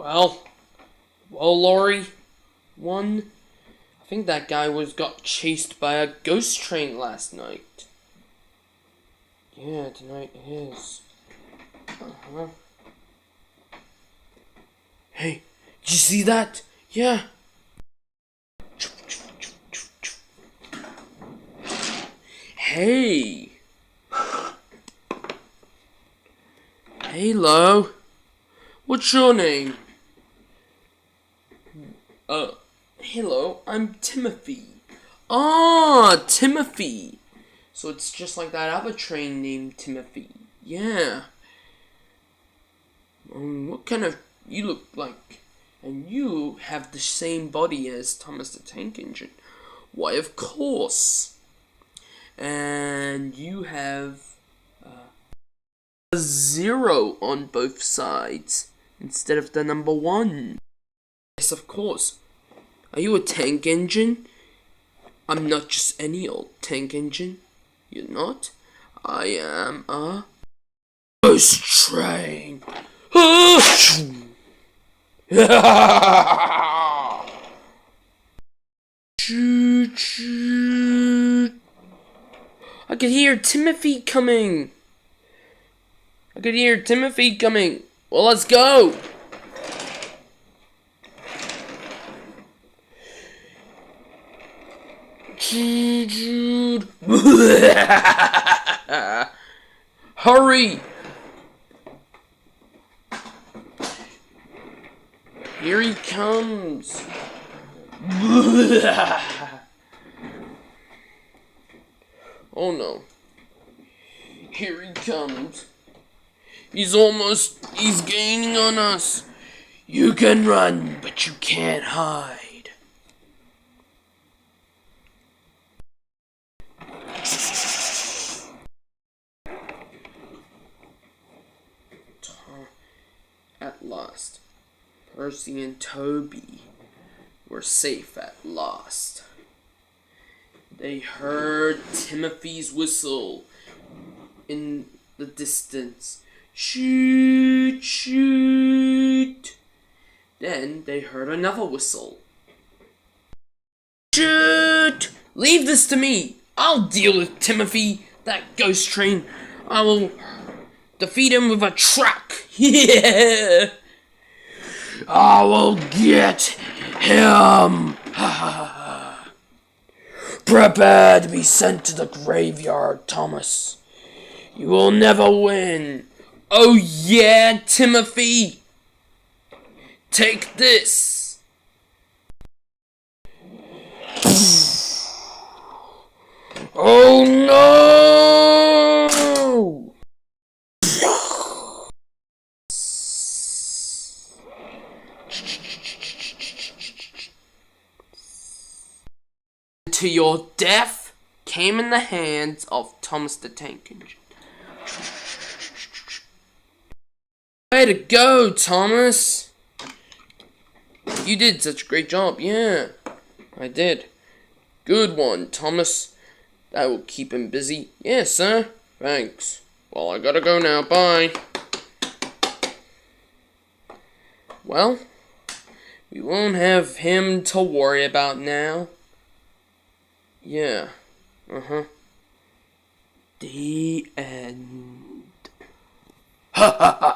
Well, Laurie, I think that guy got chased by a ghost train last night. Yeah, tonight it is. Uh-huh. Hey, did you see that? Yeah. Hey. Hello. What's your name? Hello, I'm Timothy. Ah, Timothy. So it's just like that other train named Timothy. Yeah. What kind of... You look like... And you have the same body as Thomas the Tank Engine. Why, of course. And you have... a 0 on both sides. Instead of the number 1. Yes, of course. Are you a tank engine? I'm not just any old tank engine. You're not? I am a ghost train. Choo choo. I could hear Timothy coming. Well, let's go. Jude. Hurry! Here he comes. Oh no. Here he comes. He's gaining on us. You can run, but you can't hide. At last, Percy and Toby were safe at last. They heard Timothy's whistle in the distance. Shoot, shoot. Then they heard another whistle. Shoot! Leave this to me. I'll deal with Timothy, that ghost train. I will defeat him with a truck. Yeah! I will get him. Prepare to be sent to the graveyard, Thomas. You will never win. Oh yeah, Timothy. Take this. Oh no! To your death came in the hands of Thomas the Tank Engine. Way to go, Thomas! You did such a great job, yeah. I did. Good one, Thomas. That will keep him busy. Yes, sir. Thanks. Well, I gotta go now. Bye. Well, we won't have him to worry about now. Yeah. Uh-huh. The end. Ha ha ha!